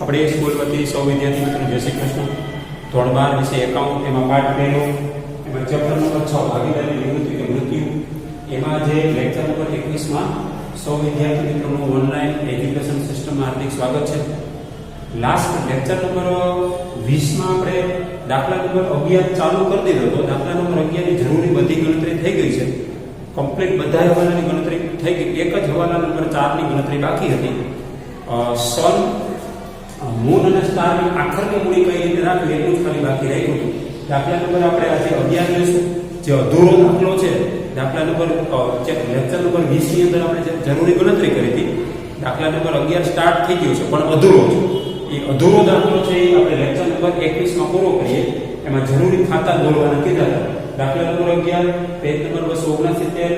આપણે સ્કૂલ વતી સૌ વિદ્યાર્થી મિત્રો જય શ્રી કૃષ્ણ. ધોરણ 12 વિષય એકાઉન્ટ, એમાં પાઠ પહેલો, એમાં ચેપ્ટર નંબર 6 ભાગીદારી નિવૃત્તિ કે મૃત્યુ, એમાં જે લેક્ચર નંબર 21 માં સૌ વિદ્યાર્થી મિત્રોનું ઓનલાઈન એજ્યુકેશન સિસ્ટમમાં હાર્દિક સ્વાગત છે. લાસ્ટ લેક્ચર નંબર 20 માં આપણે દાખલા નંબર 11 ચાલુ કરી દીધો હતો. દાખલા નંબર 11 ની જરૂરી બધી ગણતરી થઈ ગઈ છે, કમ્પ્લીટ બધા હવાલાની ગણતરી થઈ ગઈ. એક જ હવાલા નંબર 4 ની ગણતરી બાકી હતી. સન, મૂન અને સ્ટારની આખરની મૂડી કઈ રીતે રાખવી એટલું જ ખાલી બાકી રહ્યું હતું. દાખલા નંબર આપણે આજે 11 લઈશું. જે અધૂરો દાખલો છે, દાખલા નંબર લેક્ચર નંબર 20 ની અંદર આપણે જે જરૂરી ગણતરી કરી હતી, દાખલા નંબર 11 સ્ટાર્ટ થઈ ગયો છે પણ અધૂરો છે. એ અધૂરો દાખલો છે એ આપણે લેક્ચર નંબર 21 માં પૂરો કરીએ. એમાં જરૂરી ખાતા દોરવાના કીધા હતા. દાખલા નંબર 11 પેજ નંબર 269,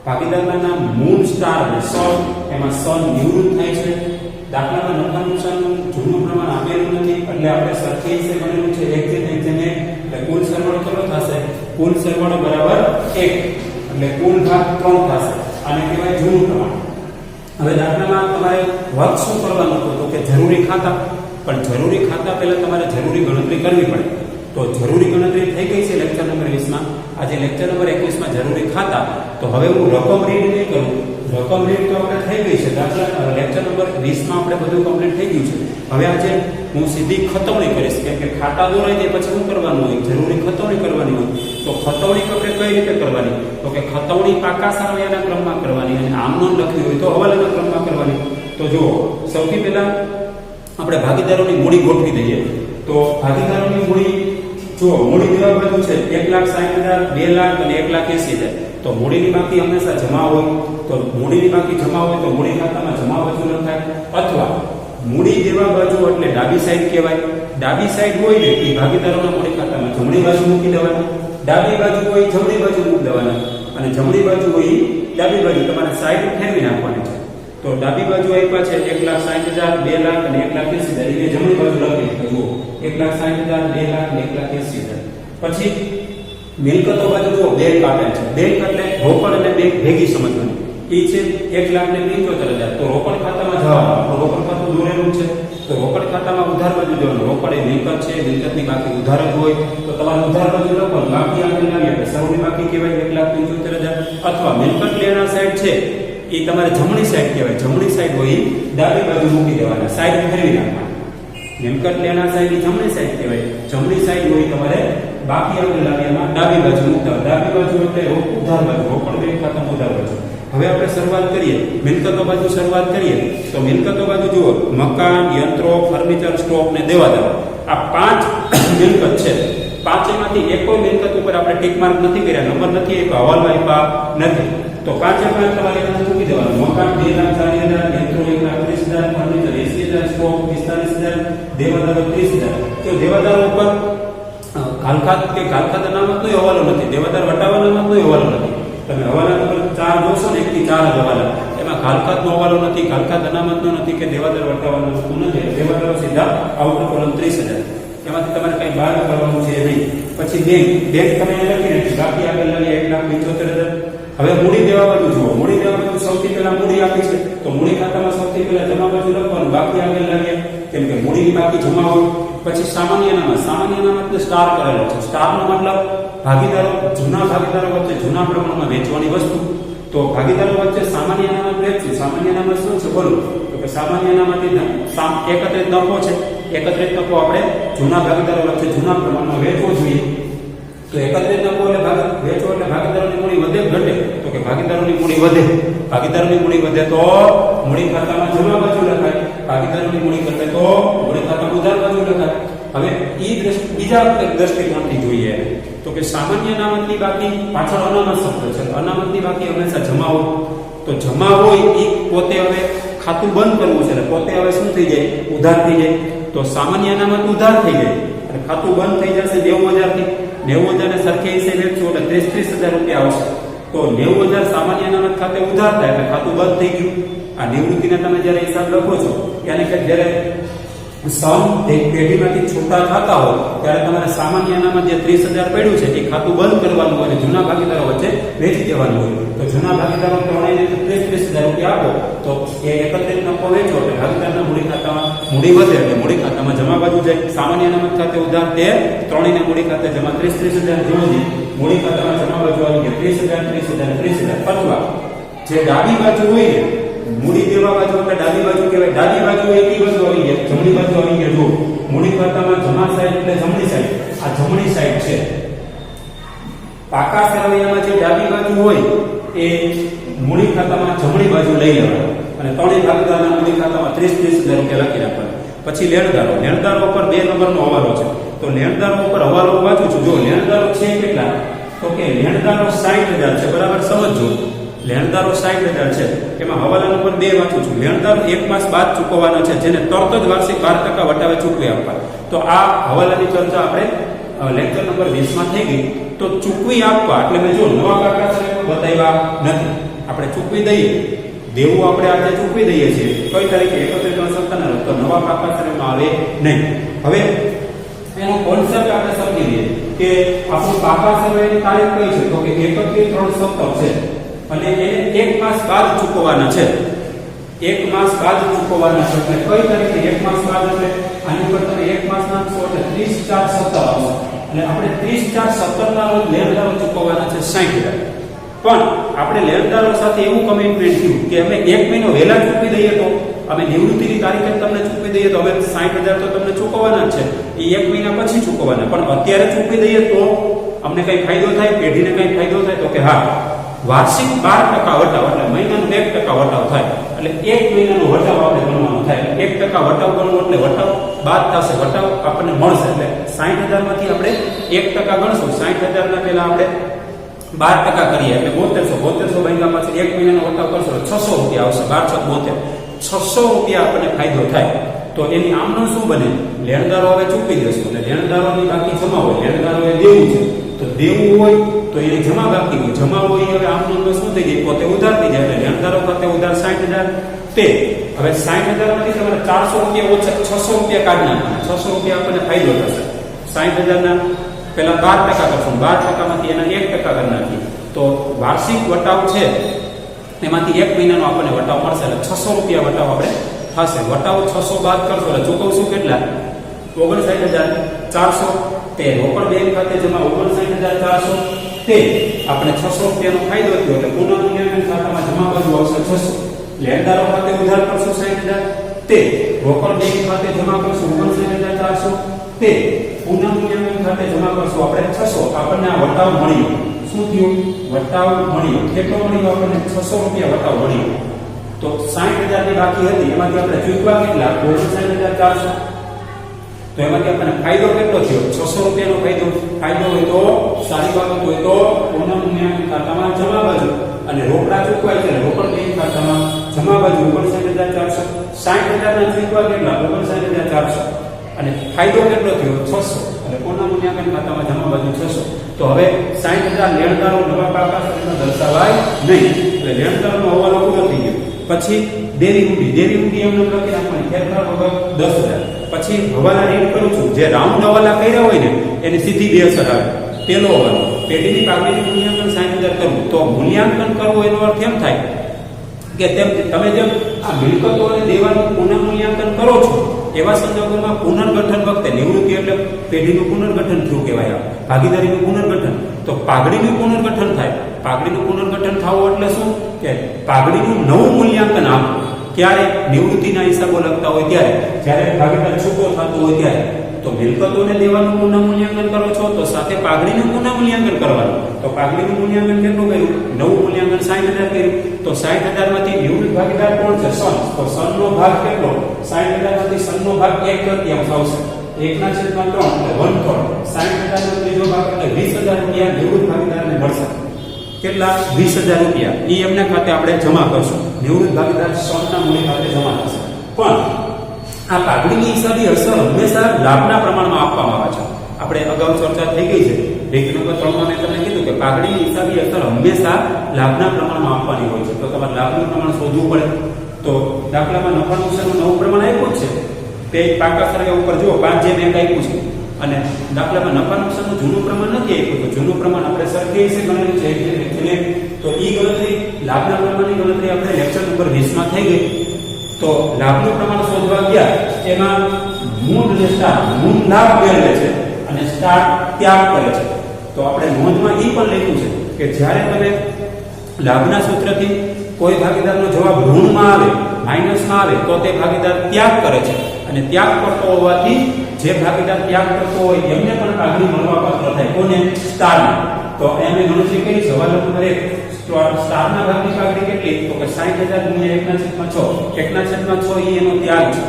ભાગીદારના નામ મૂન, સ્ટાર અને સન. એમાં સન નિવૃત્ત થાય છે. દાખલામાં નફા નુકસાનનું જૂનું પ્રમાણ આપેલું નથી, એટલે આપણે સરખી રીતે બનેલું છે 1 એટલે કુલ સરવાળો કેટલો થશે? કુલ સરવાળો બરાબર 1, એટલે કુલ ભાગ 3 થશે. આને કહેવાય જૂનું પ્રમાણ. હવે દાખલામાં તમારે વર્ક શું કરવાનું હતું? તો કે જરૂરી ખાતા. પણ જરૂરી ખાતા પહેલા તમારે જરૂરી ગણતરી કરવી પડે. તો જરૂરી ગણતરી થઈ ગઈ છે લેક્ચર નંબર 20 માં. આજે લેક્ચર નંબર 21 માં જરૂરી ખાતા. તો હવે હું રકમ રીડ નહીં કરું. રકમ રીડ તો આપણે થઈ ગઈ છે. દાખલા લેક્ચર નંબર 20 માં આપણે બધું કમ્પ્લીટ થઈ ગયું છે. હવે આજે હું સીધી ખતવણી કરીશ, કેમ કે ખાતા દોરાઈ જાય પછી શું કરવાનું હોય? જરૂરી ખતવણી કરવાની હોય. તો ખતવણી આપણે કઈ રીતે કરવાની? તો કે ખતવણી પાકા સરવાળાના ક્રમમાં કરવાની, અને આમનો લખવી હોય તો હવાલાના ક્રમમાં કરવાની. તો જુઓ, સૌથી પહેલા આપણે ભાગીદારોની મૂડી ગોઠવી દઈએ. તો ભાગીદારોની મૂડી જુઓ, મૂડી દેવા બાજુ છે 1,60,000, 2,00,000 અને 1,80,000. તો મૂડીની બાકી હંમેશા જમા હોય. તો મૂડીની બાકી જમા હોય તો મૂડી ખાતામાં જમા બાજુ લખાય, અથવા મૂડી દેવા બાજુ એટલે ડાબી સાઈડ કહેવાય. ડાબી સાઈડ હોય ને એ ભાગીદારોના મૂડી ખાતામાં જમણી બાજુ મૂકી દેવાની. ડાબી બાજુ હોય જમણી બાજુ મૂકી દેવાના, અને જમણી બાજુ હોય ડાબી બાજુ. તમારે સાઈડ ફેરવી નાખવાની છે. તો ડાબી બાજુ આપ્યા છે 1,60,000, 2,00,000 અને 1,80,000. એને જમણી બાજુ લખી જુઓ 1,60,000, 2,00,000 અને 1,80,000. પછી મિલકતો બાજુ જુઓ, બેંક આપેલ છે. બેંક એટલે રોકડ અને બેંક ભેગી સમજવાની. એ છે 1,75,000. તો રોકડ ખાતામાં જવાનું. રોકડ ખાતું દોરેલું છે, તો રોકડ ખાતામાં ઉધાર બાજુ જવાનું. રોકડ એ મિલકત છે, મિલકતની બાકી ઉધાર જ હોય તો તમારે ઉધાર બાજુ લખવાનું. બાકી આગળ લાવીએ એટલે સૌની બાકી કહેવાય 1,75,000. અથવા મિલકત લેનાર સાઈડ છે એ તમારે જમણી સાઈડ કહેવાય. જમણી સાઈડ હોય એ ડાબી બાજુ મૂકી દેવાના, સાઈડ ફેરવી નાખવાના. મિલકત લેનાર સાઈડ એ જમણી સાઈડ કહેવાય. જમણી સાઈડ હોય તમારે બાકી આગળ લાવ્યામાં ડાબી બાજુ મૂકતા. ડાબી બાજુ એટલે ઉધાર બાજુ, રોકડ બેંક ખાતામાં ઉધાર બાજુ. હવે આપણે શરૂઆત કરીએ, મિલકતો બાજુ શરૂઆત કરીએ. તો મિલકતો બાજુ જુઓ, મકાન, યંત્રો, ફર્નિચર, સ્ટોક ને દેવાદારો. આ 5 મિલકત છે. પાંચેમાંથી એક કોઈ મિલકત ઉપર આપણે ટીક માર્ક નથી કર્યા, નંબર નથી આપ્યા, હવાલો આપ્યા નથી. તો 5 તમારે મૂકી દેવાનું. મકાન 2,40,000, યંત્રો 1,30,000, ફર્નિચર 80,000, સ્ટોક 45,000, દેવાદારો 30,000. તો દેવાદારો ઉપર ગાલખાત કે ગાલખાત અનામતનો હવાલો નથી, દેવાદાર વટાવા અનામતનો હવાલો નથી. તમે હવાલા નંબર 4 જોશો ને, 1 થી 4 હવાલા, એમાં ગાલખાતનો હવાલો નથી, ગાલખાત અનામતનો નથી કે દેવાદાર વટાવાનો નથી. દેવાદારો સીધા આઉટ કોલમ 30,000. એમાંથી તમારે કઈ બહાર કરવાનું છે નહીં. પછી બેંક તમે લખી નાખી, બાકી આગળ લાવીએ 1,75,000. હવે મૂડી દેવા બાજુ જુઓ. મૂડી દેવા બાજુ સૌથી પહેલા મૂડી આપી છે, તો મૂડી ખાતામાં સૌથી પહેલા જમા બાજુ લખવાનું, બાકી આગળ લાવીએ, કેમ કે મૂડીની બાકી જમા હોય. પછી સામાન્ય અનામત. સામાન્ય અનામતને સ્ટાર કરેલો છે. સ્ટારનો મતલબ ભાગીદારો, જૂના ભાગીદારો વચ્ચે જૂના પ્રમાણમાં વેચવાની વસ્તુ. તો ભાગીદારો વચ્ચે સામાન્ય અનામત વેચવું. સામાન્ય અનામત શું છે બોલો? તો કે સામાન્ય અનામતથી એકત્રિત નફો છે. એકત્રિત નફો આપણે જૂના ભાગીદારો વચ્ચે જૂના પ્રમાણમાં વેચવો જોઈએ. તો એકત્રિત નફો એટલે વેચવો એટલે ભાગીદારોની મૂડી વધે ઘટે? તો કે ભાગીદારોની મૂડી વધે. ભાગીદારોની મૂડી વધે તો મૂડી ખાતામાં જમા બાજુ લખાય. ભાગીદારોની મૂડી ઘટે તો મૂડી ખાતામાં ઉધાર બાજુ લખાય. હવે બીજા દ્રષ્ટિકોણથી જોઈએ તો કે સામાન્ય અનામતની બાકી પાછળ અનામત શબ્દ છે. અનામતની બાકી હંમેશા જમા હોય. તો જમા હોય એ પોતે હવે ખાતું બંધ કરવું છે, પોતે હવે શું થઈ જાય? ઉધાર થઈ જાય. તો સામાન્ય અનામત ઉધાર થઈ જાય અને ખાતું બંધ થઈ જશે 90,000 થી. 90,000 ને સરખી હિસ્સે વેચશું એટલે 30,000 રૂપિયા આવશે. તો 90,000 સામાન્ય અનામત ખાતે ઉધાર થાય એટલે ખાતું બંધ થઈ ગયું. આ નિવૃત્તિના તમે જયારે હિસાબ લખો છો, yani કે જયારે સમ એક પેઢીમાંથી છૂટા થતા હોય ત્યારે તમારે સામાન્ય અનામત જે 30,000 પડ્યું છે એ ખાતું બંધ કરવાનું હોય અને જૂના ભાગીદારો વચ્ચે વેચી દેવાનું હોય. તો જૂના ભાગીદારો ત્રણેયને 30,000 રૂપિયા આપો તો એ એકત્રિત નફો વેચો એટલે ભાગીદારના મૂડી ખાતામાં મૂડી વધે એટલે મૂડી ખાતામાં જમા બાજુ જાય. સામાન્ય અનામત ખાતે ઉધાર 13, ત્રણેયના મૂડી ખાતે જમા 30,000 જેવું મૂડી ખાતામાં જમા બાજુ આવી ગયા 30,000, 30,000, 30,000. અથવા જે ડાબી બાજુ હોય ને મૂડી દેવા બાજુ એટલે ડાબી બાજુ કહેવાય. ડાબી બાજુ એકી બાજુ આવી ગયા, જમણી બાજુ આવી ગયા. જો મૂડી ખાતામાં જમા સાઈડ એટલે જમણી સાઈડ, આ જમણી સાઈડ છે. પાકા સરવૈયામાં જે ડાબી બાજુ હોય એ મૂડી ખાતામાં જમણી બાજુ લઈ લેવાનું અને ત્રણેય ભાગીદારના મૂડી ખાતામાં 30,000 રૂપિયા લખી રાખવાના. પછી લેણદારો, લેણદારો ઉપર 2 નંબરનો હવાલો છે. તો લેણદારો ઉપર હવાલો વાંચું છું. જો લેણદારો છે કેટલા, તો કે લેણદારો 60,000 છે. બરાબર સમજો, લેણદારો 60,000 છે. એમાં હવાલા નંબર 2 વાંચું છું. લેણદારો 1 માસ બાદ ચૂકવવાનો છે, જેને તરત જ વાર્ષિક 12% વટાવે ચૂકવી આપવા. તો આ હવાલાની ચર્ચા આપણે લેક્ચર નંબર 20 માં થઈ ગઈ. તો ચૂકવી આપવા એટલે મેં જો નવા કાકા બતાવ્યા નથી. આપણે ચૂકવી દઈએ, દેવું આપણે આજે ચૂકવી દઈએ છીએ કઈ તારીખે 31 તો નવા કાકા શ્રેણીમાં આવે નહીં. હવે એનો કોન્સેપ્ટ આપણે સમજી લઈએ કે આપણું પાકા સર્વેની તારીખ કઈ છે, તો કે 31/3/17 છે અને એને 1 માસ બાદ ચૂકવવાના છે. 1 માસ બાદ ચૂકવવાના છે એટલે કઈ તારીખે 1 માસ બાદ એટલે આની ઉપર તમે 1 માસ નાખશો એટલે 30/4/17 આવશે. એટલે આપણે 30/4/17 ના રોજ લેણદારો ચૂકવવાના છે 60,000. પણ આપણે લેણદારો સાથે એવું કમિટમેન્ટ થયું કે અમે 1 મહિનો વહેલા ચૂકવી દઈએ તો અમે નિવૃત્તિની તારીખે તમને ચૂકવી દઈએ તો હવે 60,000 તો તમને ચૂકવવાના જ છે. એ 1 મહિના પછી ચૂકવવાના. પણ અત્યારે ચૂકવી દઈએ તો અમને કઈ ફાયદો થાય, પેઢીને કઈ ફાયદો થાય, તો કે હા, વાર્ષિક 12% વટાવ એટલે મહિનાનું 1% વટાવ થાય. એટલે 1 મહિનાનો વટાવ આપણે ગણવાનો થાય. 1% વટાવ ગણવો એટલે વટાવ બાદ થશે, વટાવ આપણને મળશે. એટલે 60,000 માંથી આપણે 1% ગણશું. 60,000 ના પહેલા આપણે 12% કરીએ એટલે 7200 ભાગ્યા પાછળ 1 મહિનાનો વટાવ કરશો એટલે 600 રૂપિયા આવશે. 12×72 600 રૂપિયા આપણને ફાયદો થાય. તો એની આમનો શું બને, લેણદારો હવે ચૂકવી દેશું એટલે લેણદારોની બાકી જમા હોય, લેણદારો એ દેવું છે તો દેવું હોય તો એની જમા બાકી હોય, જમા હોય હવે આમનો શું થઈ જાય, પોતે ઉધાર થઈ જાય. એટલે લેણદારો ખાતે ઉધાર 60,000 તે હવે 60,000 માંથી તમારે 400 રૂપિયા ઓછા 600 રૂપિયા કાઢી નાખવાના. 600 રૂપિયા આપણને ફાયદો થશે. 60,000 ના પેલા 12% કરશું, 12% માંથી એના 1% કરી નાખીએ તો વાર્ષિક વટાવ છે એમાંથી 1 મહિનાનો આપણને વટાવ મળશે. એટલે 600 રૂપિયા વટાવ આપણે થશે. વટાવ 600 બાદ કરશો એટલે ચૂકવશું કેટલા, 59,400. તે રોકડ બેંક ખાતે જમા 59,400. તે આપણે 600 રૂપિયાનો ફાયદો થયો એટલે પુનઃ મૂલ્યાંકન ખાતામાં જમા બાજુ આવશે 600. લેણદારો ખાતે ઉધાર કરશું 60,000. તે રોકડ બેંક ખાતે જમા કરશું 59,400. તે પુનઃ મૂલ્યાંકન ખાતે જમા કરશું આપણે 600. આપણને આ વટાવ મળ્યો. શું થયું, વટાવ મળ્યો. કેટલો મળ્યો આપણને, 600 રૂપિયા વટાવ મળ્યો. તો 60,000 ની બાકી હતી એમાંથી આપણે ચૂકવા કેટલા, 59,400. તો એમાંથી આપણને ફાયદો કેટલો થયો, 600 રૂપિયાનો ફાયદો. ફાયદો હોય તો સારી બાબત હોય તો પુનઃ મૂલ્યાંકન ખાતામાં જમા બાજુ અને રોકડા ચૂકવાય છે રોકડ બેંક ખાતામાં જમા બાજુ 59,400. 60,000 ના ચૂકવા કેટલા, 59,400 અને ફાયદો કેટલો થયો, 600. એટલે પુનઃ મૂલ્યાંકન ખાતામાં જમા બાજુ 600. તો હવે 60,000 લેણદારો નવા પાકા સર્વેમાં દર્શાવાય નહીં. એટલે લેણદારોનો હવાલો પૂરો થઈ ગયો. પછી દેરી ઊંડી એમને લખી નાખવાની, ફેરફાર વગર 10,000. પછી હવાલા રીડ કરું છું, જે રાઉન્ડ હવાલા કર્યા હોય ને એની સીધી બે અસર આવે. પેલો હવાલો, પેઢીની પાકડીનું મૂલ્યાંકન 60,000 કરવું. તો મૂલ્યાંકન કરવું એનો અર્થ એમ થાય કે તમે જેમ આ મિલકતો અને દેવાનું પુનઃ મૂલ્યાંકન કરો છો એવા સંજોગોમાં પુનર્ગઠન વખતે નિવૃત્તિ એટલે પેઢીનું પુનર્ગઠન થયું કહેવાય. ભાગીદારીનું પુનર્ગઠન, તો પાઘડીનું પુનર્ગઠન થાય. પાઘડીનું પુનર્ગઠન થવું એટલે શું કે પાઘડીનું નવું મૂલ્યાંકન આપવું. ક્યારે, નિવૃત્તિના હિસાબો લખતા હોય ત્યારે, જ્યારે ભાગીદાર છૂટો થતો હોય ત્યારે. તો મિલકતોને દેવાનું પુનઃ મૂલ્યાંકન કરો છો તો સાથે પાઘડીનું પુનઃ મૂલ્યાંકન કરવાનું. તો પાઘડીનું મૂલ્યાંકન કેટલું કર્યું, નવું મૂલ્યાંકન 60,000 કર્યું. તો 60,000 માંથી નિવૃત્ત ભાગીદાર કોણ છે, સન. તો સનનો ભાગ કેટલો, 60,000 માંથી સનનો ભાગ 1/3 આવશે. 1/3 એટલે 1/3. 60,000 નો ત્રીજો ભાગ એટલે 20,000 રૂપિયા નિવૃત્ત ભાગીદારને મળશે. કેટલા, 20,000 રૂપિયા. એ એમને ખાતે આપણે જમા કરશું. નિવૃત્ત ભાગીદાર સનના મૂલ્ય ખાતે જમા થશે. પણ આ પાઘડીની હિસાબી અસર હંમેશા લાભના પ્રમાણમાં આપવામાં આવે છે. આપણે અગાઉ ચર્ચા થઈ ગઈ છે. રેખી નંબર 3 માં મેં તમને કીધું કે પાઘડીની હિસાબી અસર હંમેશા લાભના પ્રમાણમાં આપવાની હોય છે. તો તમારે લાભનું પ્રમાણ શોધવું પડે. તો દાખલામાં નફા નુકસાનનું નવું પ્રમાણ આપ્યું છે. પેજ પાકા સર્વે ઉપર જુઓ 5 જે બેંક આપ્યું છે અને દાખલામાં નફા નુકસાનનું જૂનું પ્રમાણ નથી આપ્યું. તો જૂનું પ્રમાણ આપણે સરખી રીતે ગણેલું છે. તો ઈ ગણતરી લાભના પ્રમાણની ગણતરી આપણે લેક્ચર નંબર 20 માં થઈ ગઈ. તો લાભનું પ્રમાણ શોધવા ગયા એમાં મૂન અને સ્ટાર, મૂન લાભ મેળવે છે અને સ્ટાર ત્યાગ કરે છે. તો આપણે નોંધમાં એ પણ લખ્યું છે કે જ્યારે તમે લાભના સૂત્રથી કોઈ ભાગીદારનો જવાબ ઋણમાં આવે, માઇનસમાં આવે, તો તે ભાગીદાર ત્યાગ કરે છે અને ત્યાગ કરતો હોવાથી જે ભાગીદાર ત્યાગ કરતો હોય એમને પણ પાઘડી મળવાપાત્ર થાય. કોને? સ્ટારને. તો અમે ગણતરી કરી છે. સવાલ નંબર 1, સ્ટારના ભાગની પાઘડી કેટલી? તો કે 60,000 ગુણ્યા 1/6. 1/6 એ એનો ત્યાગ છે.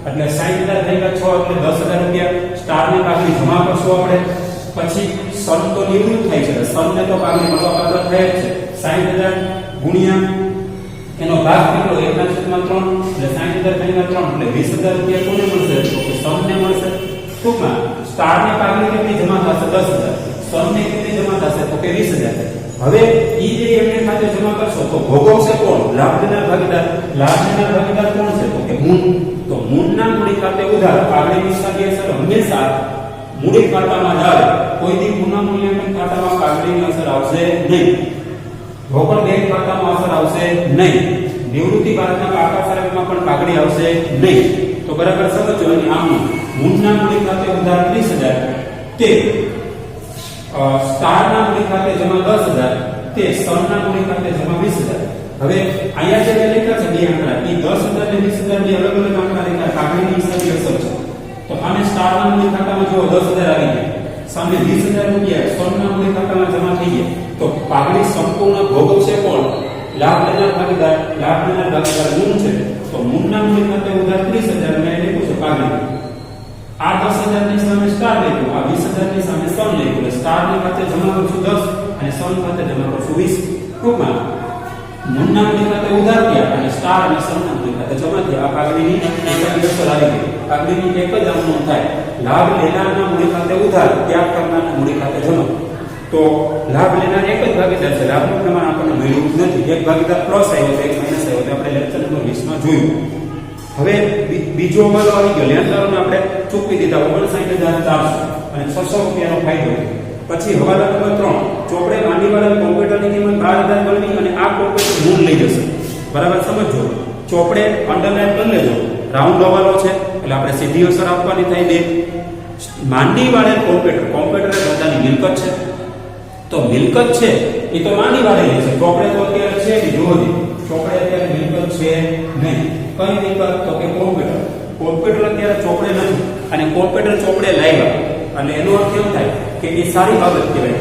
એટલે 60,000 થઈ ગયા 6 એટલે 10,000 રૂપિયા સ્ટારની પાઘડી જમા કરશું આપણે. પછી સન તો નિવૃત્ત થાય છે, સનને તો પાઘડી મળવાપાત્ર થાય જ છે. 60,000 ગુણ્યા એનો ભાગ કેટલો? 1/3 એટલે 60,000 ભાગ્યા 3 એટલે 20,000 રૂપિયા કોને મળશે? તો કે સનને મળશે. ટૂંકમાં સ્ટારની પાઘડી કેટલી જમા થશે? 10,000. સનને કેટલી જમા થશે? તો કે 20,000. હવે ઈ જે એમને ખાતે જમા કરશો તો ભોગવશે કોણ? લાભ લેનાર ભાગીદાર. લાભ લેનાર ભાગીદાર કોણ છે? તો કે મૂન. તો મૂનના મૂડી ખાતે ઉધાર પાઘડીની સાદી અસર હંમેશા મૂડી ખાતામાં જ આવે. કોઈ દી પુનઃ મૂલ્યાંકન ખાતામાં પાઘડીની અસર આવશે નહીં. રોકડ બેંક ખાતામાં અસર આવશે નહીં. નિવૃત્તિ બાદના પાકા સર્વેમાં પણ પાઘડી આવશે નહીં. તો બરાબર સમજો. અને આમનું મૂનના મૂડી ખાતે ઉધાર 30,000 તે સ્ટારના મૂડી ખાતે જમા 10,000 તે સનના મૂડી ખાતે જમા 20,000. હવે અહીંયા જે લખ્યા છે બે આંકડા, એ 10,000 અને 20,000 ની અલગ અલગ આંકડા લખ્યા. પાઘડીની હિસાબી અસર છે. તો આને સ્ટારના મૂડી ખાતામાં જો 10,000 આવી ગયા, સામે 20,000 રૂપિયા સનના મૂડી ખાતામાં જમા થઈ ગયા. તો પાઘડી સંપૂર્ણ ભોગવશે કોણ? લાભ લેનાર ભાગીદાર. લાભ લેનાર ભાગીદાર મૂન છે. તો મૂનના મૂડી ખાતે ઉધાર 30,000 અને એને પૂછો પાઘડી. આ 10,000 ની સામે સ્ટાર લખ્યું, આ 20,000 ની સામે સન લખ્યું. એટલે સ્ટારની ખાતે જમા કરશું 10 અને સન ખાતે જમા કરશું 20. ટૂંકમાં મૂનના મૂડી ખાતે ઉધાર થયા અને સ્ટાર અને સનના મૂડી ખાતે જમા થયા. આ પાઘડીની હિસાબી અસર આવી ગઈ. પાઘડીની એક જ આમનો થાય. લાભ લેનારના મૂડી ખાતે ઉધાર, ત્યાગ કરનારના મૂડી ખાતે જમા. તો લાભ લેનાર એક જ ભાગીદાર છે. લાભનું પ્રમાણ આપણને મળ્યું નથી. એક ભાગીદાર પ્લસ આવ્યો છે, એક માઇનસ આવ્યો છે. આપણે લેક્ચર નંબર 20 માં જોયું. હવે બીજો અમલ આવી ગયો. લેણદારોને આપણે ચૂકવી દીધા 59,400 અને 600 રૂપિયાનો ફાયદો. પછી હવાલા નંબર 3, ચોપડે માંડીવાળા કોમ્પ્યુટરની કિંમત 12,000 ગણવી અને આ કોમ્પ્યુટર મૂળ લઈ જશે. બરાબર સમજો. ચોપડે અંડરલાઈન કરી લેજો. રાઉન્ડ હવાલો છે એટલે આપણે સીધી અસર આપવાની થાય બે. માંડીવાળે કોમ્પ્યુટર એ બધાની મિલકત છે. તો મિલકત છે એ તો માંડીવાળે લે છે. ચોપડે તો અત્યારે છે નહીં. જોવો ચોપડે અત્યારે મિલકત છે નહીં. કઈ મિલકત? તો કે કોમ્પ્યુટર અત્યારે ચોપડે નથી અને કોમ્પ્યુટર ચોપડે લાવ્યા. અને એનો અર્થ એમ થાય કે એ સારી બાબત કહેવાય.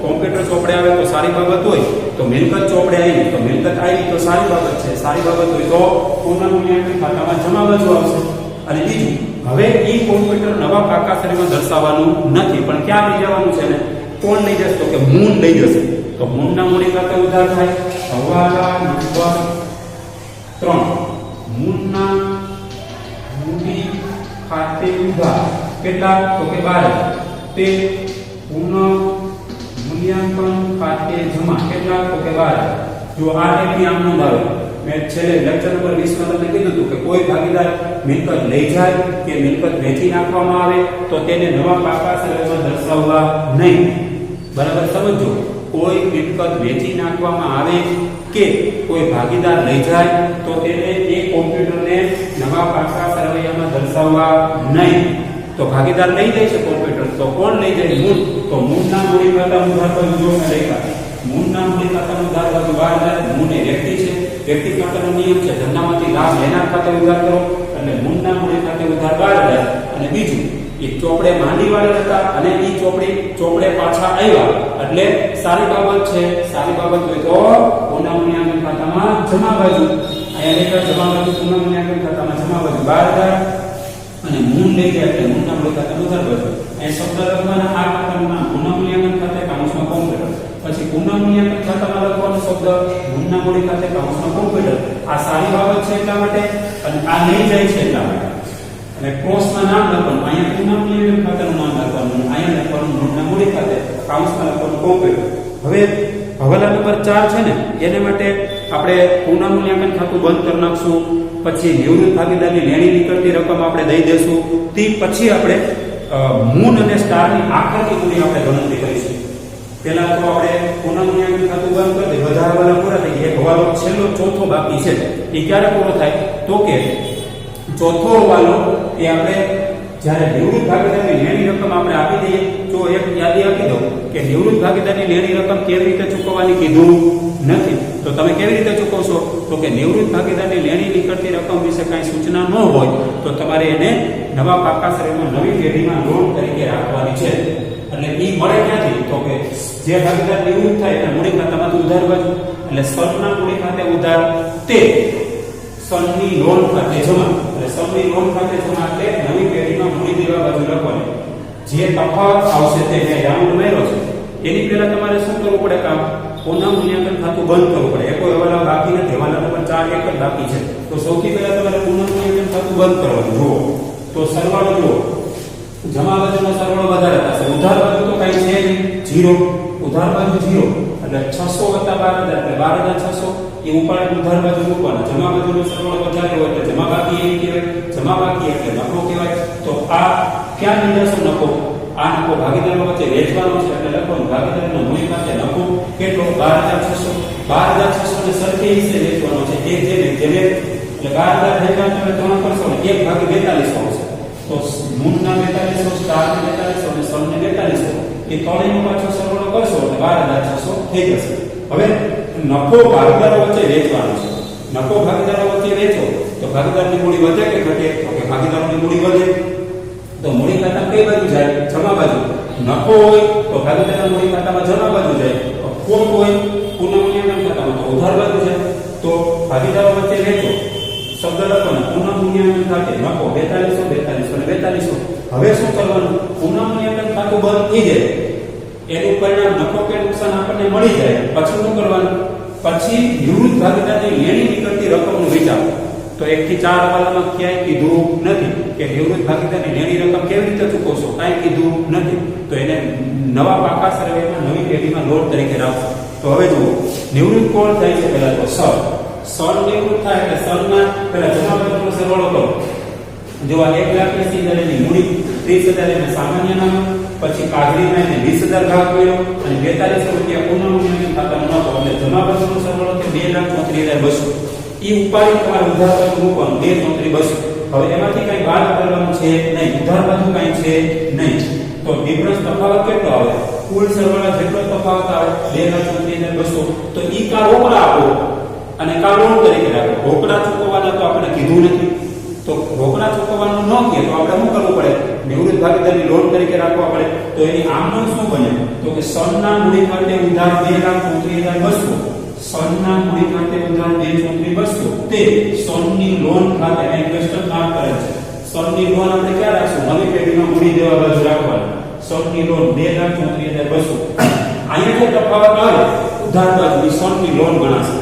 કોમ્પ્યુટર ચોપડે આવે તો સારી બાબત હોય, તો મિલકત ચોપડે આવી તો મિલકત આવી તો સારી બાબત છે. સારી બાબત હોય તો પુનઃ મૂલ્યાંકન ખાતામાં જમા બાજુ આવશે. અને બીજું, હવે એ કોમ્પ્યુટર નવા પાકા શરીરમાં દર્શાવવાનું નથી, પણ ક્યાં લઈ જવાનું છે ને? કોણ લઈ જશે? તો કે મૂન લઈ જશે. તો મૂનના મૂડી ખાતે ઉધાર થાય. હવાલા નંબર 3, મૂનના મૂડી ખાતે ઉધાર કેટલા? તો કે 12,000 તે પુનઃ મૂલ્યાંકન ખાતે જમા કેટલા? તો કે 12,000. જો આ ટેકની આમ નોંધાવે. મેં છેલ્લે લેક્ચર નંબર 20 માં તમને કીધું હતું કે કોઈ ભાગીદાર મિલકત લઈ જાય કે મિલકત વેચી નાખવામાં આવે તો તેને નવા પાકા સર્વેમાં દર્શાવવા નહીં. બરાબર સમજો. કોઈ મિલકત વેચી નાખવામાં આવે કે કોઈ ભાગીદાર લઈ જાય તો તેને એ કોમ્પ્યુટરને નવા પાકા સર્વેમાં દર્શાવવા નહીં. તો ભાગીદાર લઈ જાય છે કોમ્પ્યુટર, તો કોણ લઈ જાય? મૂન. તો મૂનના મૂડી ખાતા ઉધાર બાજુ જો મેં લખ્યા. મૂનના મૂડી ખાતા ઉધાર બાજુ 12,000. મૂન એ વ્યક્તિ છે. વ્યક્તિ ખાતાનો નિયમ છે ધંધામાંથી લાભ લેનાર ખાતે ઉધાર કરો. એટલે મૂનના મૂડી ખાતે ઉધાર 12,000. અને બીજું, એ ચોપડે માંડીવાળા હતા અને એ ચોપડે પાછા આવ્યા એટલે સારી બાબત છે. સારી બાબત હોય તો પુનઃ મૂલ્યાંકન ખાતામાં જમા બાજુ. અહીંયા લેખા જમા બાજુ પુનઃ મૂલ્યાંકન ખાતામાં જમા બાજુ 12,000 અને મૂન લઈ જાય એટલે મૂનના મૂડી ખાતે ઉધાર બાજુ. અહીં શબ્દ લખવાના આ ખાતામાં પુનઃ મૂલ્યાંકન ખાતે કાઉન્સમાં કોમ્પ્યુટર. પછી પુનઃ મૂલ્યાંકન ખાતામાં લખવાનો શબ્દ મૂનના મૂડી ખાતે કાઉન્સમાં કોમ્પ્યુટર. આ સારી બાબત છે એટલા માટે અને આ લઈ જાય છે એટલા માટે. અને ક્રોસમાં નામ લખવાનું. અહીંયા પુનઃ મૂલ્યાંકન ખાતાનું નામ લખવાનું, અહીંયા લખવાનું મૂળના મૂડી ખાતે, કાઉન્સમાં લખવાનું કોમ્પ્યુટર. હવે હવાલા નંબર 4 છે ને એને માટે આપણે પુનઃ મૂલ્યાંકન ખાતું બંધ કરી નાખશું. પછી નિવૃત્ત ભાગીદારની લેણી નીકળતી રકમ આપણે દઈ દેશું. તે પછી આપણે મૂન અને સ્ટારની આખરની મૂડી આપણે ગણતરી કરીશું. પહેલા તો આપણે પૂર્ણાંક મૂલ્યાંકન ખાતું બંધ કરી દઈએ, બધા હવાલા પૂરા થઈ ગયા. એક હવાલો છેલ્લો ચોથો બાકી છે, એ ક્યારે પૂરો થાય? તો કે ચોથો હવાલો એ આપણે જ્યારે નિવૃત્ત ભાગીદારની લેણી રકમ આપણે આપી દઈએ. જો એક યાદી આપી દો કે નિવૃત્ત ભાગીદારની લેણી રકમ કેવી રીતે ચૂકવવાની કીધું નથી, તો તમે કેવી રીતે ચૂકવશો? તો કે નિવૃત્ત ભાગીદારની લેણી નીકળતી રકમ વિશે કાંઈ સૂચના ન હોય તો તમારે એને નવા પાકા શ્રેણીમાં નવી પેઢીમાં લોન તરીકે રાખવાની છે. એટલે એ મળે ક્યાંથી? તો કે જે ભાગીદાર નિવૃત્ત થાય એટલે મૂડી ખાતામાંથી ઉધાર બાજુ, એટલે સનના મૂડી ખાતે ઉધાર તે સનની લોન ખાતે જમા, એટલે સનની લોન ખાતે જમા એટલે નવી પેઢીમાં મૂડી દેવા બાજુ લખવાની. જે તફાવત આવશે તે મેં રાઉન્ડ માર્યો છે, એની પહેલા તમારે શું કરવું પડે? કામ પુનઃ મૂલ્યાંકન ખાતું બંધ કરવું પડે. એ કોઈ હવાલા બાકી નથી, હવાલા નંબર 4 એક જ બાકી છે. તો સૌથી પહેલા તમારે પુનઃ મૂલ્યાંકન ખાતું બંધ કરવાનું. જુઓ તો સરવાળો જુઓ, જમા બાજુનો સરવાળો વધારે થશે, ઉધાર બાજુ તો કઈ છે નહીં, 0. ઉધાર બાજુ 0 એટલે 600 + 12000 એટલે 12600 એ ઉપાડી ઉધાર બાજુ મૂકવાના. જમા બાજુનો સરવાળો વધારે હોય એટલે જમા બાકી એ કહેવાય, જમા બાકી એટલે નફો કહેવાય. તો આ ક્યાં લીધો નફો? આ નફો ભાગીદારો વચ્ચે વેચવાનો છે એટલે લખવાનું ભાગીદારના મૂડી ખાતે નફો કેટલો? 12600. 12600 ને સરખી રીતે વેચવાનો છે, એક જેને એટલે 12000 ભેગા તમે 3 કરશો ને 1/42 આવશે. તો મૂળના 4200, સ્ટારના 4200 અને સનને 4200 એ ત્રણેયનો પાછો સરવાળો કરશો એટલે 12600 થઈ જશે. હવે નફો ભાગીદારો વચ્ચે વેચવાનો છે. નફો ભાગીદારો વચ્ચે વેચો તો ભાગીદારની મૂડી વધે કે ઘટે? તો કે ભાગીદારોની મૂડી વધે. તો મૂડી ખાતામાં કઈ બાજુ જાય? જમા બાજુ. નફો હોય તો ભાગીદારના મૂડી ખાતામાં જમા બાજુ જાય, ખોટ હોય પુનઃ મૂલ્યાંકન ખાતામાં તો ઉધાર બાજુ જાય. તો ભાગીદારો વચ્ચે વેચો શબ્દ લખવાનો, પુનઃ મૂલ્યાંકન ખાતે નફો 4200 અને 4200. હવે શું કરવાનું? પુનઃ મૂલ્યાંકન ખાતું બંધ થઈ જાય, એનું પરિણામ નફો કે નુકસાન આપણને મળી જાય. પછી શું કરવાનું? પછી નિવૃત્ત ભાગીદારની લેણી નીકળતી રકમનું વિચાર. તો 1 થી 4 હવાલામાં ક્યાંય કીધું નથી કે નિવૃત્ત ભાગીદારની લેણી રકમ કેવી રીતે ચૂકવશો, કાંઈ કીધું નથી. તો એને નવા પાકા સરવાળામાં નવી પેઢીમાં લોન તરીકે રાખો. તો હવે જુઓ, નિવૃત્ત કોણ થાય છે? પહેલા તો સન નિવૃત્ત થાય એટલે સનના પહેલા જમા બાજુનો સરવાળો કરો. જો આ 1,80,000 ની મૂડી, 30,000 એને સામાન્ય નામ, પછી કાગળીમાં એને 20,000 ભાગ મળ્યો અને 4200 રૂપિયા પુનઃ મૂલ્યાંકન ખાતામાં નફો એટલે જમા બાજુનો સરવાળો કે 2,34,200. એ ઉપાડી તમારે ઉધાર બાજુ મૂકવાનું 2,34,200. હવે એમાંથી કઈ બાદ કરવાનું છે નહીં, ઉધાર બાજુ કઈ છે નહીં. તો ડિફરન્સ તફાવત કેટલો આવે? કુલ સરવાળા જેટલો તફાવત આવે 2,34,200. તો ઈ કા રોકડા આપો અને કા લોન તરીકે રાખો. રોકડા ચૂકવવાના તો આપણે કીધું નથી, તો રોકડા ચૂકવવાનું ન કહે તો આપણે શું કરવું પડે? નિવૃત્ત ભાગીદારની લોન તરીકે રાખવા પડે. તો એની આમનો શું બને? તો કે સનના મૂડી ખાતે ઉધાર 2,34,200. સનના મૂડી ખાતે ઉધાર 2,34,200 તે સનની લોન ખાતે અહીં ક્વેશ્ચન માર્ક કરે છે. સનની લોન આપણે ક્યાં રાખશું? નવી પેઢીમાં મૂડી દેવા બાજુ રાખવાની. સનની લોન 2,34,200. અહીંયા જે તફાવત આવે ઉધાર બાજુ સનની લોન ગણાશે.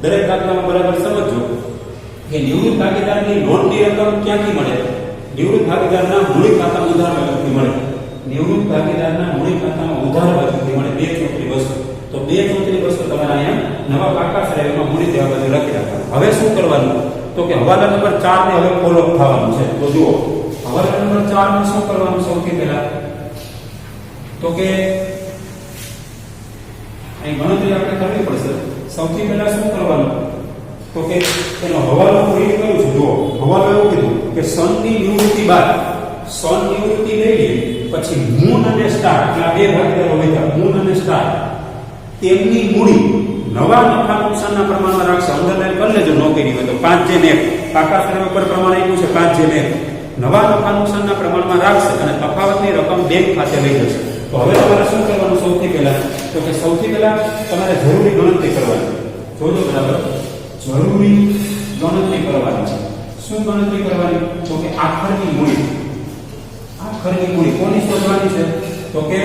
દરેક દાખલામાં બરાબર સમજજો કે નિવૃત્ત ભાગીદારની લોનની રકમ ક્યાંથી મળે? નિવૃત્ત ભાગીદારના મૂડી ખાતામાં ઉધાર બાજુથી મળે. નિવૃત્ત ભાગીદારના મૂડી ખાતામાં ઉધાર બાજુથી મળે 2,34,200. તો 2,34,200 તમારે અહીંયા નવા પાકા સરવાળામાં મૂડી દેવા બાજુ લખી રાખવાનું. હવે શું કરવાનું? તો કે હવાલા નંબર 4 ને હવે ફોલો થવાનું છે. તો જુઓ, હવાલા નંબર 4 ને શું કરવાનું? સૌથી પહેલા તો કે અહીં ગણતરી આપણે કરવી પડશે. સૌથી પહેલા શું કરવાનું? તો કે એનો હવાલો રીડ કરું છું. જુઓ, હવાલો એવું કીધું કે સનની નિવૃત્તિ બાદ સન નિવૃત્તિ લઈ લે પછી મૂન અને સ્ટાર એટલે બે ભાગીદારો હોય, મૂન અને સ્ટાર તેમની મૂડી નવા નફા નુકસાનના પ્રમાણમાં રાખશે. અંડરલાઈન કરી લેજો ન કરી હોય તો 5/1 પાકા સરવાળા પર પ્રમાણ આપ્યું છે 5/1. નવા નફા નુકસાનના પ્રમાણમાં રાખશે અને તફાવતની રકમ બેંક ખાતે લઈ જશે. તો હવે તમારે શું કરવાનું? સૌથી પહેલા તો કે સૌથી પહેલા તમારે જરૂરી ગણતરી કરવાની. જોજો બરાબર, જરૂરી ગણતરી કરવાની છે. શું ગણતરી કરવાની? તો કે આખરની મૂડી. આખરની મૂડી કોની શોધવાની છે? તો કે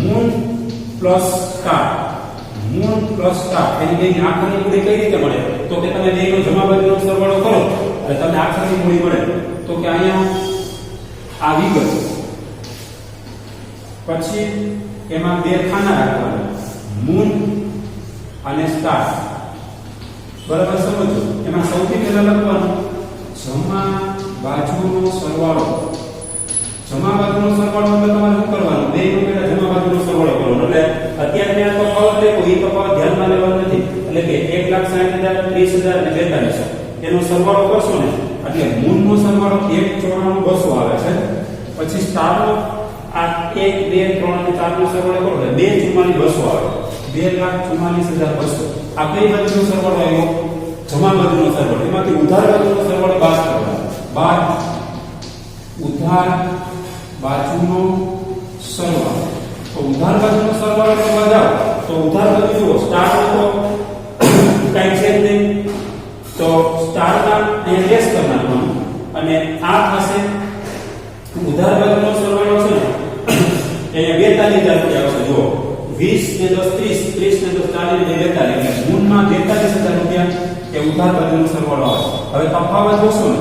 moon plus star. Moon plus star એની બેની આખરની મૂડી કઈ રીતે મળે? તો કે તમે બેનો જમા બાજુનો સરવાળો કરો એટલે તમને આખરની મૂડી મળે. તો કે અહીંયા આ વિગત પછી એમાં બે ખાના રાખવાના, મૂન અને સ્ટાર. બરાબર સમજો. એમાં સૌથી પહેલા લખવાનું જમા બાજુનો સરવાળો. જમા બાજુનો સરવાળો એટલે તમારે શું કરવાનું? બે નો પહેલા જમા બાજુનો સરવાળો કરવાનો એટલે 30,000 અને 4200 એનો સરવાળો કરશો ને એટલે મૂળનો સરવાળો 1,94,200 આવે છે. પછી સ્ટારનો આ 1 2 3 અને 4 નો સરવાળો કરો એટલે 2,44,200 આવે. 2,44,200 આ કઈ બાજુનો સરવાળો આવ્યો? જમા બાજુનો સરવાળો. એમાંથી ઉધાર બાજુનો સરવાળો બાદ કરવાનો. બાદ ઉધાર બાજુનો સરવાળો. તો ઉધાર બાજુનો સરવાળો કરવા જાઓ તો ઉધાર બાજુ જુઓ સ્ટાર તો કઈ છે નહીં, તો સ્ટાર ના અહીંયા લેસ કરી નાખવાનું અને આ થશે ઉધાર બાજુનો સરવાળો છે ને અહીંયા 42,000 રૂપિયા આવશે. જુઓ 20 ને 10 30, 30 ને 10 40 ને 42 એટલે મૂળમાં 42,000 રૂપિયા એ ઉધાર બાજુનો સરવાળો આવે. હવે તફાવત જોશો ને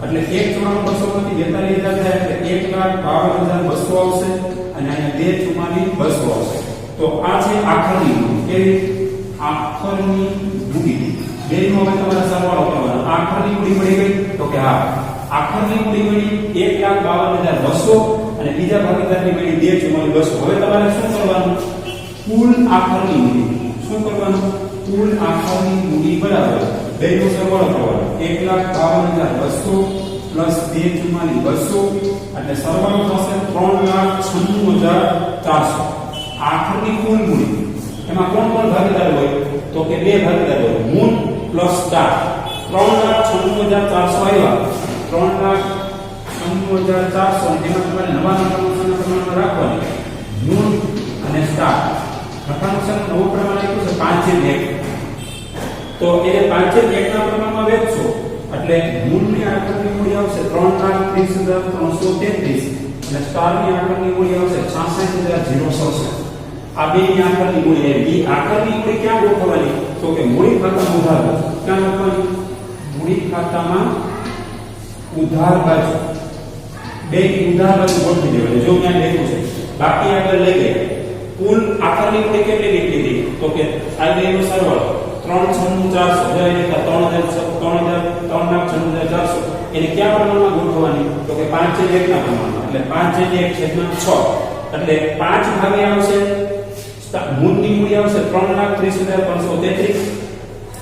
એટલે 1,94,200 માંથી 42,000 થાય એટલે 1,52,200 આવશે અને અહીંયા 2,44,200 આવશે. તો આ છે આખરની મૂડી. કેવી? આખરની મૂડી. બેનો હવે તમારે સરવાળો કરવાનો. આખરની મૂડી મળી ગઈ તો કે હા આખરની મૂડી મળી 1,52,200 અને બીજા ભાગીદારની મળી 2,44,200. હવે તમારે શું કરવાનું? કુલ આખરની મૂડી. શું કરવાનું? કુલ આખરની મૂડી બરાબર બેનો સરવાળો કરવાનો. 1,52,200 પ્લસ 2,44,200 એટલે સરવાળો થશે 3,96,400. આખરની કુલ મૂડી એમાં કોણ કોણ ભાગીદાર હોય? તો કે બે ભાગીદાર હોય, મૂળ પ્લસ સ્ટાર. 3,96,400 આવ્યા. 3,96,400 અને તેમાં તમારે નવા નંબરના પ્રમાણમાં રાખવાની મૂળ અને સ્ટાર. નફાનું નવું પ્રમાણ આપ્યું છે 5/1. તો એને 5/1 ના પ્રમાણમાં વેચશો એટલે મૂળની આખરની મૂડી આવશે 3,30,333 અને સ્ટારની આખરની મૂડી આવશે 66,067. આ બેની આખરની મૂડી આવી. આખરની મૂડી ક્યાં ગોઠવવાની? તો કે મૂડી ખાતામાં ઉધાર બાજુ. ક્યાં ગોઠવવાની? મૂડી ખાતામાં ઉધાર બાજુ. બે ઉધાર બાજુ ગોઠવી દેવાની. જો ત્યાં લખ્યું છે બાકી આગળ લઈ ગયા. કુલ આખરની મૂડી કેટલી નીકળી હતી? તો કે આ બેનો સરવાળો 3,96,400 એને ક્યાં પ્રમાણમાં ગોઠવવાની? તો કે 5/1 ના પ્રમાણમાં. એટલે 5/1/6 એટલે 5 ભાગે આવશે. મૂળની મૂડી આવશે 3,30,533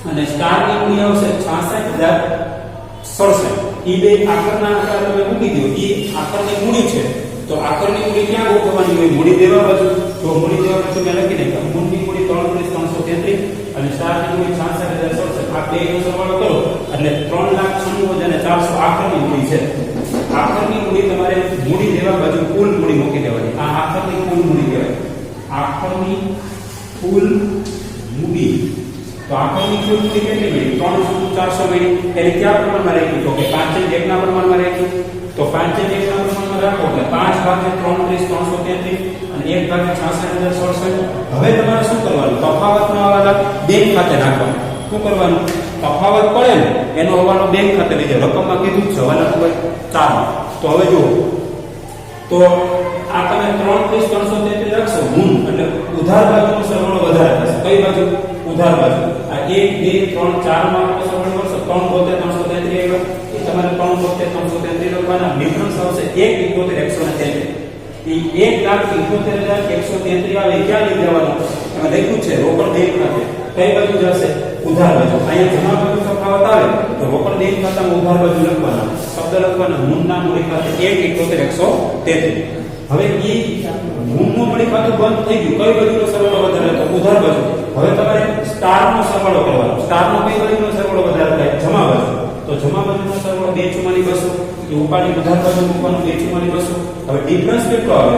અને સ્ટારની મૂડી આવશે 66,067. ઈ બે આખરના આંકડા તમે મૂકી દો. ઈ આખરની મૂડી છે તો આખરની મૂડી ક્યાં ગોઠવવાની હોય? મૂડી દેવા બાજુ. તો મૂડી દેવા બાજુ મેં લખી નાખ્યા. મૂળની મૂડી 3,30,333 અને સ્ટારની મૂડી 66,067. આ બેનો સરવાળો કરો એટલે 3,96,400 આખરની મૂડી છે. આખરની મૂડી તમારે મૂડી દેવા બાજુ કુલ મૂડી મૂકી દેવાની. આ આખરની કુલ મૂડી કહેવાય. આખરની કુલ મૂડી. તો આખરની કુલ મૂડી કેટલી મળી? 3,96,400 મળી. એને ક્યાં પ્રમાણમાં રાખ્યું? તો કે 5/1 ના પ્રમાણમાં રાખ્યું. તો 5/1 ના પ્રમાણમાં રાખો એટલે 5/33,333 અને 1/66,067. હવે તમારે શું કરવાનું? તફાવતનો હવાલો બેંક ખાતે નાખવાનો. શું કરવાનું? તફાવત પડે ને એનો હવાલો બેંક ખાતે લઈ જાવ. રકમમાં કીધું જ છે હવાલો નંબર 4. તો હવે જુઓ તો આ તમે 3,33,333 રાખશો મૂળ એટલે ઉધાર બાજુનો સરવાળો વધારે થશે. કઈ બાજુ? ઉધાર બાજુ. આ 1 2 3 4 માં આપણે સરવાળો કરશો 3,72,333 આવ્યો. એ તમારે 3,72,333 લખવાના. ડિફરન્સ આવશે 1,71,133. એ 1,71,133 આવે ક્યાં લઈ જવાનું? એમાં લખ્યું છે રોકડ બેંક ખાતે. કઈ બાજુ જશે? ઉધાર બાજુ. અહીંયા જમા બાજુ તફાવત આવે તો રોકડ બેંક ખાતામાં ઉધાર બાજુ લખવાના. શબ્દ લખવાના મૂળના મૂડી ખાતે 1,71,133. હવે એ મૂળનું મૂડી ખાતું બંધ થઈ ગયું. કઈ બાજુનો સરવાળો વધારે? તો ઉધાર બાજુ. હવે તમારે સ્ટારનો સરવાળો કરવાનો. સ્ટારનો કઈ બાજુનો સરવાળો વધારે થાય? જમા બાજુ. તો જમા બાજુનો સરવાળો 2,44,200 એ ઉપાડી ઉધાર બાજુ મૂકવાનું 2,44,200. હવે ડિફરન્સ કેટલો આવે?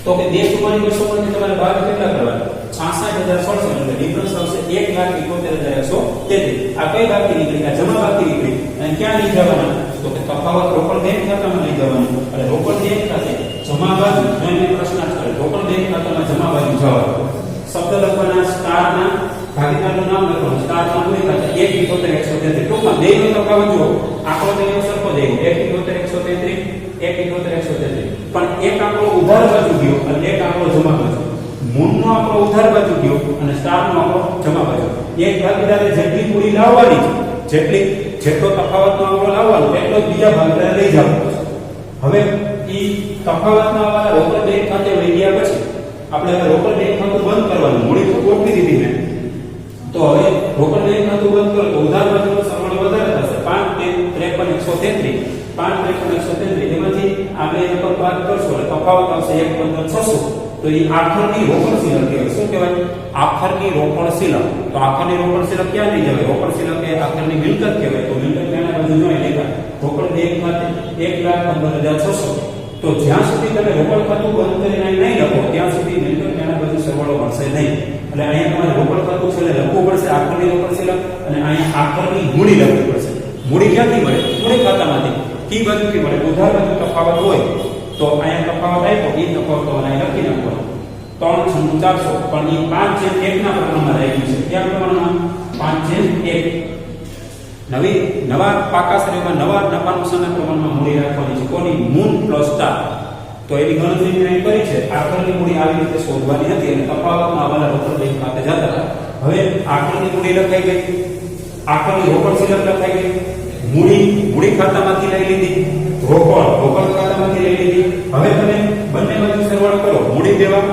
તો કે 2,44,200 માંથી તમારે ભાગ કેટલા કરવાના? 66,067 એટલે ડિફરન્સ આવશે 1,71,133. આ કઈ બાકી નીકળી? આ જમા બાકી નીકળી. અને ક્યાં લઈ જવાના? તો કે તફાવત રોકડ બેંક ખાતામાં લઈ જવાનું. એટલે રોકડ બેંક ખાતે જમા બાજુ જોઈને પ્રશ્ન કરે રોકડ બેંક ખાતામાં જમા બાજુ જવાનું. શબ્દ લખવાના. સ્ટારના ભાગીદારનું નામ લખવાનું. સ્ટારના મૂડી ખાતે 1,71,133. ટૂંકમાં બેનો તફાવત જુઓ. આંકડો તેનો સરખો જ આવ્યો 1,71,133 1,71,133. પણ એક આંકડો ઉધાર બાજુ ગયો અને એક આંકડો જમા બાજુ. મૂળનો આંકડો ઉધાર બાજુ ગયો અને સ્ટારનો આંકડો જમા બાજુ. એક ભાગીદારે જેટલી મૂડી લાવવાની છે જેટલો તફાવતનો આંકડો લાવવાનો એટલો જ બીજા ભાગીદારે લઈ જવાનો છે. હવે ઈ તફાવતના આંકડા રોકડ બેંક ખાતે લઈ ગયા પછી આપણે હવે રોકડ બેંક ખાતું બંધ કરવાનું. મૂડી તો ગોઠવી દીધી ને. તો હવે રોકડ બેંક ખાતું બંધ કરો તો ઉધાર બાજુનો સરવાળો વધારે થશે 5 53 એમાંથી આ બે રકમ બાદ કરશો એટલે તફાવત આવશે 1,15,600 તો એ આખરની રોકડ શિલક કહેવાય શું કહેવાય આખરની રોકડ શિલક તો આખરની રોકડ શિલક ક્યાં લઈ જવાય રોકડ શિલક એ આખરની મિલકત કહેવાય તો મિલકત ક્યાંના બાજુ જોઈ લેખા રોકડ બેંક ખાતે 1,15,600 તો જ્યાં સુધી તમે રોકડ ખાતું બંધ કરીને નહીં લખો ત્યાં સુધી મિલકત ક્યાંના બાજુ સરવાળો મળશે નહીં એટલે અહીંયા તમારે રોકડ ખાતું છે એટલે લખવું પડશે આખરની રોકડ શિલક અને અહીંયા આખરની મૂડી લખવી પડશે મૂડી ક્યાંથી મળે મૂડી ખાતામાંથી કી બાજુથી મળે ઉધાર બાજુ તફાવત હોય તો અહીંયા તફાવત આપ્યો એ તફાવત તમારે લખી નાખવાનો 3,400 પણ એ 5/1 ના પ્રમાણમાં રાખ્યું છે ક્યાં પ્રમાણમાં 5/1 નવા પાકા શરીરમાં નવા નફાનું સાના પ્રમાણમાં મૂડી રાખવાની છે કોની મૂન પ્લસ ટાર તો એની ગણતરી મેં કરી છે આખરની મૂડી આવી રીતે શોધવાની હતી અને તફાવતમાં આવેલા રોકડ બેંક ખાતે જતા હતા હવે આખરની મૂડી લખાઈ ગઈ આખરની રોકડ શિલક લખાઈ ગઈ મૂડી ખાતામાંથી લઈ લીધી રોકડ ખાતામાંથી લઈ લીધી હવે તમે બંને બાજુ સરવાળો કરો મૂડી દેવા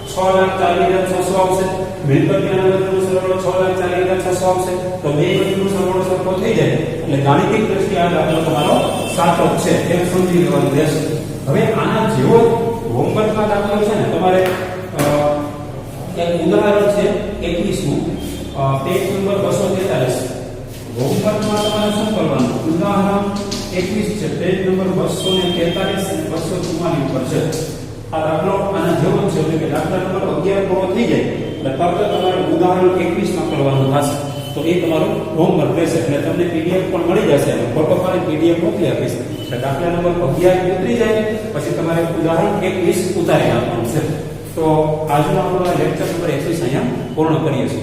6,40,600 આવશે મિલકત ક્યાંના બાજુનો સરવાળો 6,40,600 આવશે તો બે બાજુનો સરવાળો સરખો થઈ જાય એટલે ગાણિતિક દ્રષ્ટિએ આ દાખલો તમારો સાચો જ છે એમ સમજી લેવાનું રહેશે હવે આના જેવો હોમવર્કમાં દાખલો છે ને તમારે એક ઉદાહરણ છે 21મું પેજ નંબર 243 હોમવર્કમાં તમારે શું કરવાનું ઉદાહરણ 21 છે પેજ નંબર 243 અને 244 ઉપર છે આ દાખલો આના જેવો છે એટલે કે દાખલા નંબર 11 પૂરો થઈ જાય એટલે તરત તમારે ઉદાહરણ 21 માં કરવાનું થશે તો એ તમારું હોમવર્ક રહેશે એટલે તમને પીડીએફ પણ મળી જશે અને ફોટો પાડી પીડીએફ મોકલી આપીશ એટલે દાખલા નંબર 11 ઉતરી જાય પછી તમારે ઉદાહરણ 21 ઉતારી આપવાનું છે તો આજનો આપણો લેક્ચર નંબર 21 અહીંયા પૂર્ણ કરીએ છીએ